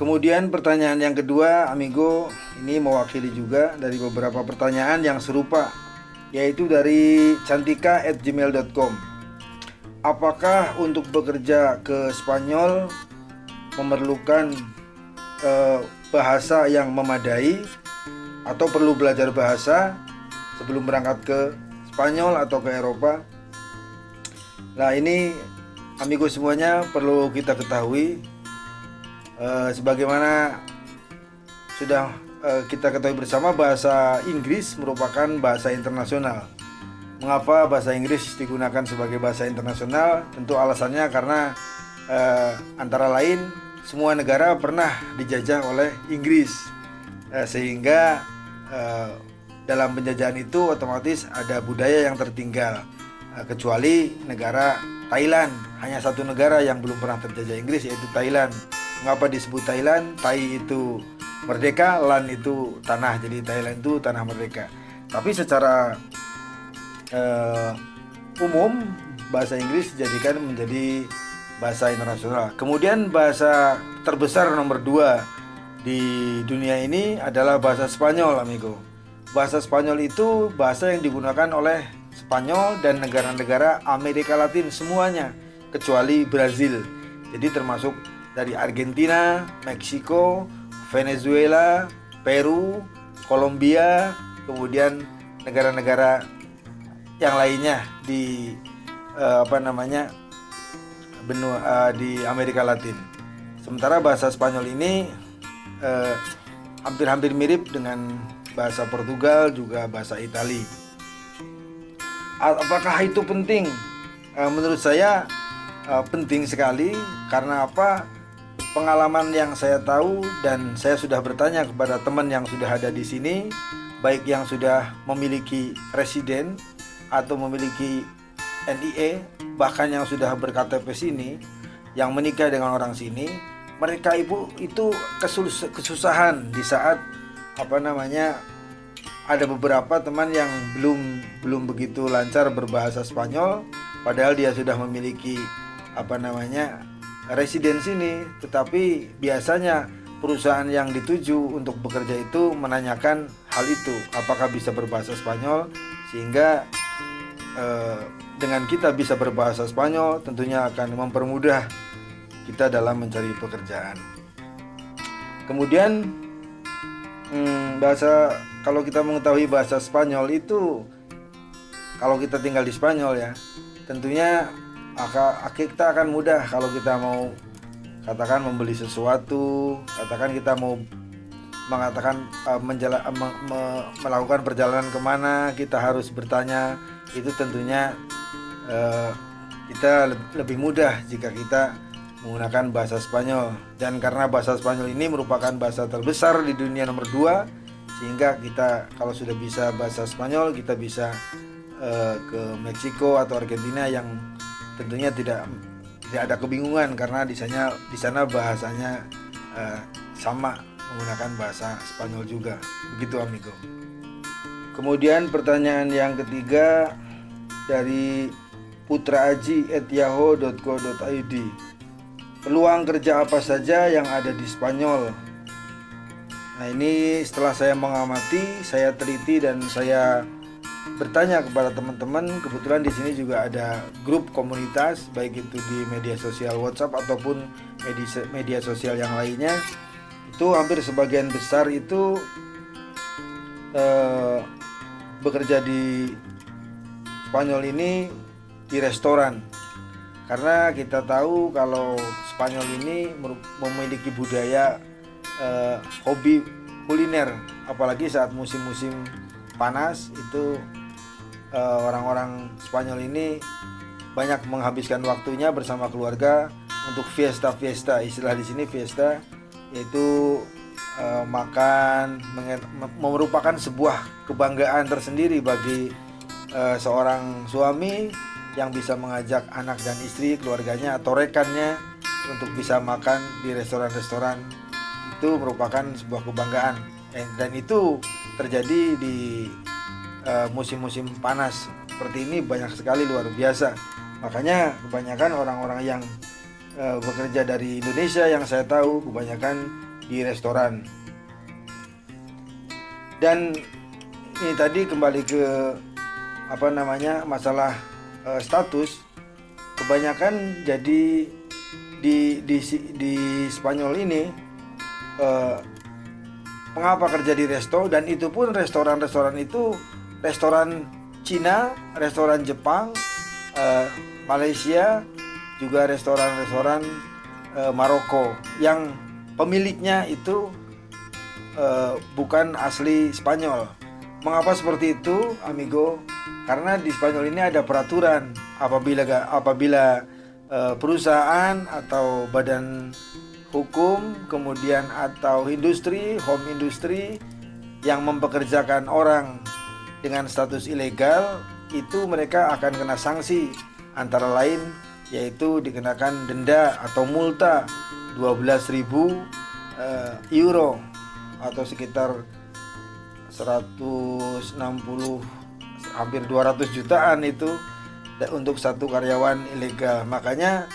Kemudian pertanyaan yang kedua, amigo, ini mewakili juga dari beberapa pertanyaan yang serupa, yaitu dari cantika@gmail.com. Apakah untuk bekerja ke Spanyol memerlukan bahasa yang memadai atau perlu belajar bahasa sebelum berangkat ke Spanyol atau ke Eropa? Nah, ini amigo semuanya perlu kita ketahui, sebagaimana sudah kita ketahui bersama, bahasa Inggris merupakan bahasa internasional. Mengapa bahasa Inggris digunakan sebagai bahasa internasional? Tentu alasannya karena antara lain semua negara pernah dijajah oleh Inggris, sehingga dalam penjajahan itu otomatis ada budaya yang tertinggal, kecuali negara Thailand. Hanya satu negara yang belum pernah terjajah Inggris, yaitu Thailand. Mengapa disebut Thailand? Thai itu merdeka, Land itu tanah, jadi Thailand itu tanah merdeka. Tapi secara umum bahasa Inggris dijadikan menjadi bahasa internasional. Kemudian bahasa terbesar nomor 2 di dunia ini adalah bahasa Spanyol, amigo. Bahasa Spanyol itu bahasa yang digunakan oleh Spanyol dan negara-negara Amerika Latin semuanya, kecuali Brazil. Jadi termasuk dari Argentina, Meksiko, Venezuela, Peru, Kolombia, kemudian negara-negara yang lainnya di benua di Amerika Latin. Sementara bahasa Spanyol ini hampir-hampir mirip dengan bahasa Portugal, juga bahasa Itali. Apakah itu penting? Menurut saya penting sekali. Karena apa? Pengalaman yang saya tahu, dan saya sudah bertanya kepada teman yang sudah ada di sini, baik yang sudah memiliki residen atau memiliki NIE, bahkan yang sudah ber-KTP sini, yang menikah dengan orang sini, mereka itu kesusahan di saat ada beberapa teman yang belum begitu lancar berbahasa Spanyol, padahal dia sudah memiliki residen sini, tetapi biasanya perusahaan yang dituju untuk bekerja itu menanyakan hal itu, apakah bisa berbahasa Spanyol, sehingga dengan kita bisa berbahasa Spanyol tentunya akan mempermudah kita dalam mencari pekerjaan. Kemudian kalau kita mengetahui bahasa Spanyol itu, kalau kita tinggal di Spanyol ya, tentunya kita akan mudah kalau kita mau katakan membeli sesuatu, katakan kita mau melakukan perjalanan kemana, kita harus bertanya. Itu tentunya kita lebih mudah jika kita menggunakan bahasa Spanyol. Dan karena bahasa Spanyol ini merupakan bahasa terbesar di dunia nomor 2, sehingga kita kalau sudah bisa bahasa Spanyol, kita bisa ke Meksiko atau Argentina yang tentunya tidak ada kebingungan, karena di sana bahasanya sama, menggunakan bahasa Spanyol juga. Begitu, amigo. Kemudian pertanyaan yang ketiga dari putraaji@yahoo.co.id. Peluang kerja apa saja yang ada di Spanyol? Nah, ini setelah saya mengamati, saya teliti, dan saya bertanya kepada teman-teman. Kebetulan di sini juga ada grup komunitas, baik itu di media sosial WhatsApp ataupun media sosial yang lainnya. Itu hampir sebagian besar itu bekerja di Spanyol ini di restoran. Karena kita tahu kalau Spanyol ini memiliki budaya hobi kuliner, apalagi saat musim-musim panas itu orang-orang Spanyol ini banyak menghabiskan waktunya bersama keluarga untuk fiesta. Istilah di sini fiesta yaitu makan, merupakan sebuah kebanggaan tersendiri bagi seorang suami yang bisa mengajak anak dan istri, keluarganya atau rekannya untuk bisa makan di restoran-restoran. Itu merupakan sebuah kebanggaan, dan itu terjadi di musim-musim panas seperti ini banyak sekali, luar biasa. Makanya kebanyakan orang-orang yang bekerja dari Indonesia yang saya tahu kebanyakan di restoran. Dan ini tadi kembali ke masalah status. Kebanyakan jadi di Spanyol ini mengapa kerja di resto, dan itu pun restoran-restoran itu restoran Cina, restoran Jepang, Malaysia, juga restoran-restoran Maroko yang pemiliknya itu bukan asli Spanyol. Mengapa seperti itu, amigo? Karena di Spanyol ini ada peraturan apabila perusahaan atau badan hukum, kemudian atau home industri yang mempekerjakan orang dengan status ilegal, itu mereka akan kena sanksi, antara lain yaitu dikenakan denda atau multa 12.000 euro atau sekitar 160 hampir 200 jutaan itu untuk satu karyawan ilegal. Makanya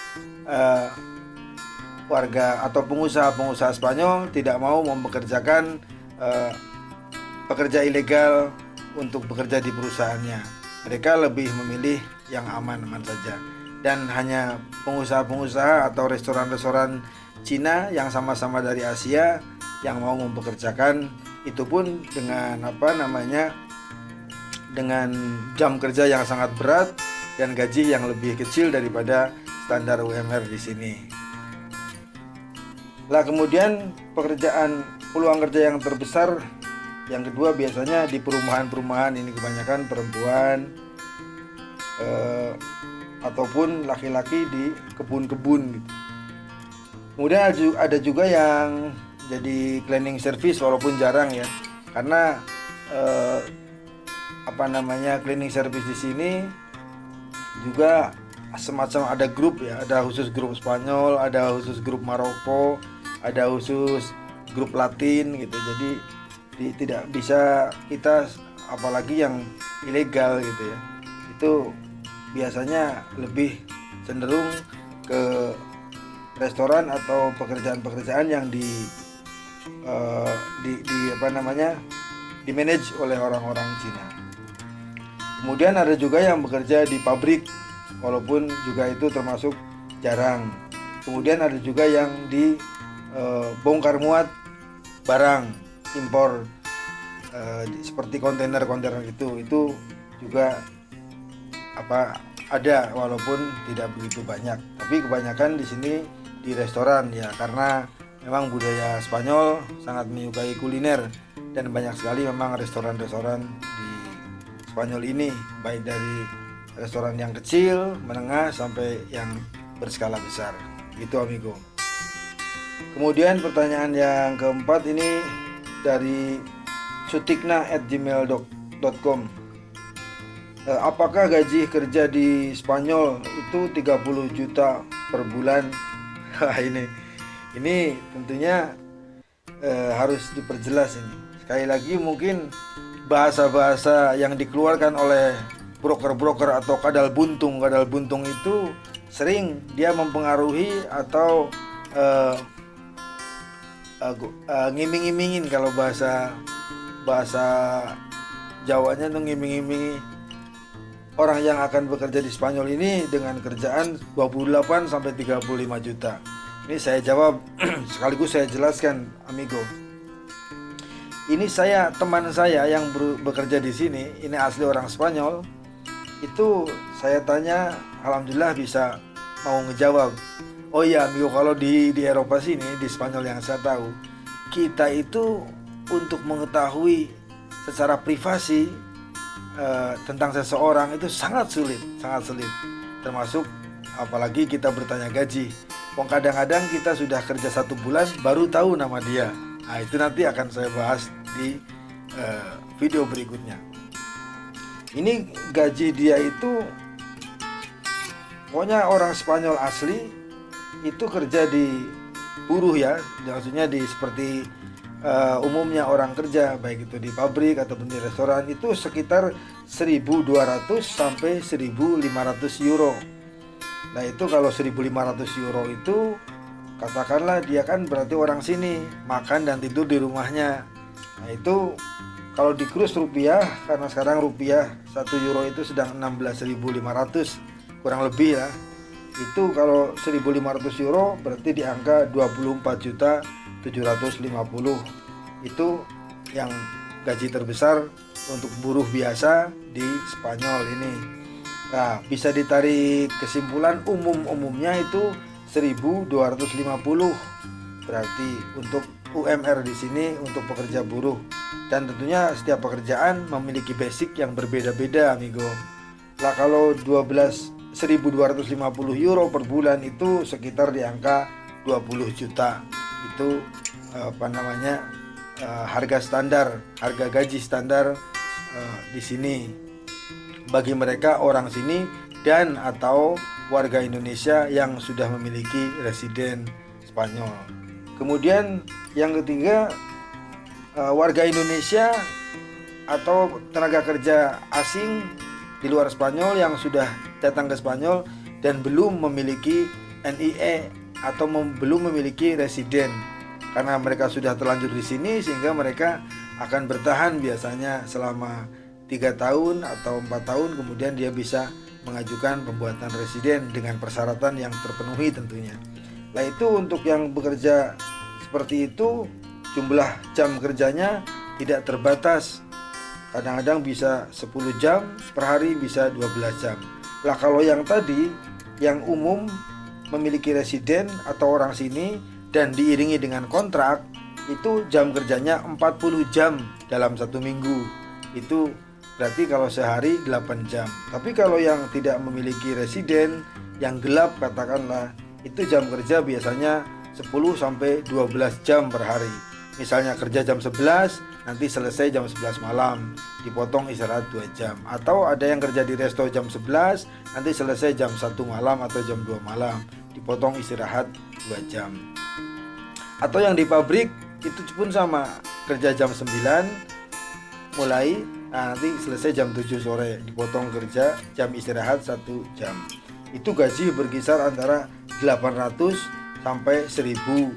warga atau pengusaha Spanyol tidak mau mempekerjakan pekerja ilegal untuk bekerja di perusahaannya. Mereka lebih memilih yang aman-aman saja. Dan hanya pengusaha-pengusaha atau restoran-restoran Cina yang sama-sama dari Asia yang mau mempekerjakan, itu pun dengan dengan jam kerja yang sangat berat dan gaji yang lebih kecil daripada standar UMR di sini. Lah kemudian peluang kerja yang terbesar yang kedua biasanya di perumahan-perumahan, ini kebanyakan perempuan ataupun laki-laki di kebun-kebun gitu. Kemudian ada juga yang jadi cleaning service, walaupun jarang ya, karena cleaning service di sini juga semacam ada grup ya, ada khusus grup Spanyol, ada khusus grup Maroko, ada khusus grup Latin gitu. Jadi tidak bisa kita, apalagi yang ilegal gitu ya, itu biasanya lebih cenderung ke restoran atau pekerjaan-pekerjaan yang di manage oleh orang-orang Cina. Kemudian ada juga yang bekerja di pabrik, walaupun juga itu termasuk jarang. Kemudian ada juga yang di bongkar muat barang impor, seperti kontainer-kontainer itu juga ada, walaupun tidak begitu banyak. Tapi kebanyakan di sini di restoran ya, karena memang budaya Spanyol sangat menyukai kuliner, dan banyak sekali memang restoran-restoran di Spanyol ini, baik dari restoran yang kecil, menengah, sampai yang berskala besar. Gitu amigo. Kemudian pertanyaan yang keempat ini dari sutikna@gmail.com. Apakah gaji kerja di Spanyol itu 30 juta per bulan? Ini tentunya harus diperjelas ini. Sekali lagi, mungkin bahasa-bahasa yang dikeluarkan oleh broker-broker atau kadal buntung itu sering dia mempengaruhi atau ngiming-ngimingin, kalau bahasa Jawanya tuh ngiming-ngimingi orang yang akan bekerja di Spanyol ini dengan kerjaan 28 sampai 35 juta. Ini saya jawab sekaligus saya jelaskan, amigo. Ini teman saya yang bekerja di sini, ini asli orang Spanyol. Itu saya tanya, alhamdulillah bisa mau ngejawab. Oh iya amigo, kalau di Eropa sini, di Spanyol yang saya tahu, kita itu untuk mengetahui secara privasi tentang seseorang itu sangat sulit. Termasuk apalagi kita bertanya gaji. Kadang-kadang kita sudah kerja 1 bulan baru tahu nama dia. Nah, itu nanti akan saya bahas di video berikutnya. Ini gaji dia itu, pokoknya orang Spanyol asli itu kerja di buruh ya, maksudnya seperti umumnya orang kerja, baik itu di pabrik ataupun di restoran, itu sekitar 1.200 sampai 1.500 euro. Nah itu kalau 1.500 euro itu katakanlah dia kan berarti orang sini, makan dan tidur di rumahnya. Nah itu kalau dikurs rupiah, karena sekarang rupiah 1 euro itu sedang 16.500 kurang lebih ya. Itu kalau 1.500 euro berarti di angka 24.750. Itu yang gaji terbesar untuk buruh biasa di Spanyol ini. Nah, bisa ditarik kesimpulan umumnya itu 1.250. Berarti untuk UMR di sini untuk pekerja buruh. Dan tentunya setiap pekerjaan memiliki basic yang berbeda-beda, amigo. Lah kalau 1.250 euro per bulan itu sekitar di angka 20 juta. Itu harga standar, harga gaji standar di sini bagi mereka orang sini dan atau warga Indonesia yang sudah memiliki residen Spanyol. Kemudian yang ketiga, warga Indonesia atau tenaga kerja asing di luar Spanyol yang sudah datang ke Spanyol dan belum memiliki NIE atau belum memiliki residen, karena mereka sudah terlanjur di sini sehingga mereka akan bertahan biasanya selama 3 tahun atau 4 tahun, kemudian dia bisa mengajukan pembuatan residen dengan persyaratan yang terpenuhi tentunya. Nah itu untuk yang bekerja seperti itu, jumlah jam kerjanya tidak terbatas. Kadang-kadang bisa 10 jam per hari, bisa 12 jam. Lah kalau yang tadi, yang umum memiliki residen atau orang sini dan diiringi dengan kontrak, itu jam kerjanya 40 jam dalam 1 minggu. Itu berarti kalau sehari 8 jam. Tapi kalau yang tidak memiliki residen, yang gelap katakanlah, itu jam kerja biasanya 10 sampai 12 jam per hari. Misalnya kerja jam 11, nanti selesai jam 11 malam, dipotong istirahat 2 jam. Atau ada yang kerja di resto jam 11, nanti selesai jam 1 malam atau jam 2 malam, dipotong istirahat 2 jam. Atau yang di pabrik itu pun sama, kerja jam 9 mulai, nanti selesai jam 7 sore, dipotong kerja, jam istirahat 1 jam. Itu gaji berkisar antara 800 sampai 1000,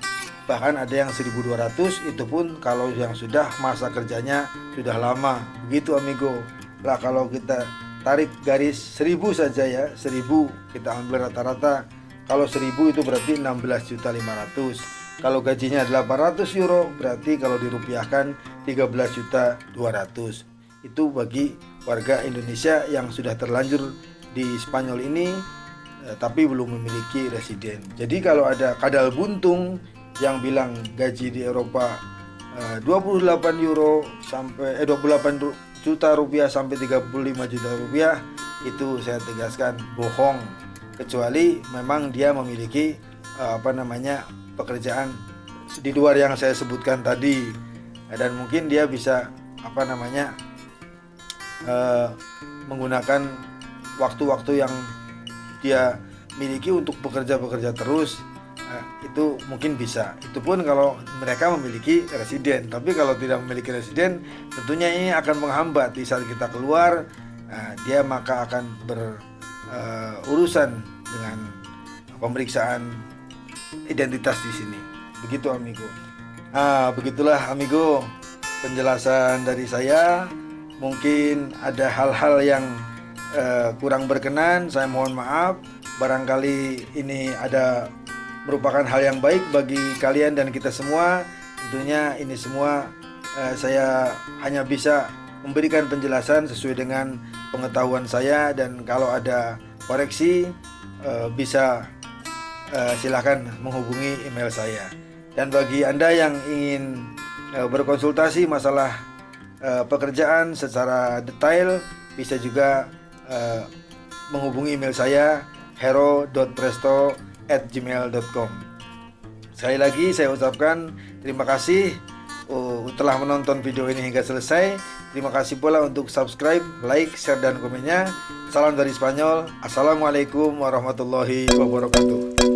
bahkan ada yang 1200, itu pun kalau yang sudah masa kerjanya sudah lama. Begitu amigo. Lah kalau kita tarik garis 1000 saja ya, 1000 kita ambil rata-rata. Kalau 1000 itu berarti 16.500.000. Kalau gajinya 800 euro berarti kalau dirupiahkan 13.200.000. Itu bagi warga Indonesia yang sudah terlanjur di Spanyol ini tapi belum memiliki residen. Jadi kalau ada kadal buntung yang bilang gaji di Eropa 28 euro sampai 28 juta rupiah sampai 35 juta rupiah, itu saya tegaskan bohong, kecuali memang dia memiliki pekerjaan di luar yang saya sebutkan tadi, dan mungkin dia bisa menggunakan waktu-waktu yang dia miliki untuk bekerja terus. Itu mungkin bisa. Itu pun kalau mereka memiliki residen. Tapi kalau tidak memiliki residen, tentunya ini akan menghambat di saat kita keluar. Dia maka akan berurusan dengan pemeriksaan identitas di sini. Begitu amigo. Begitulah amigo penjelasan dari saya. Mungkin ada hal-hal yang kurang berkenan, saya mohon maaf. Barangkali ini ada merupakan hal yang baik bagi kalian dan kita semua. Tentunya ini semua saya hanya bisa memberikan penjelasan sesuai dengan pengetahuan saya, dan kalau ada koreksi bisa silakan menghubungi email saya. Dan bagi Anda yang ingin berkonsultasi masalah pekerjaan secara detail, bisa juga menghubungi email saya hero.presto@gmail.com. Sekali lagi saya ucapkan terima kasih telah menonton video ini hingga selesai. Terima kasih pula untuk subscribe, like, share, dan komennya. Salam dari Spanyol. Assalamualaikum warahmatullahi wabarakatuh.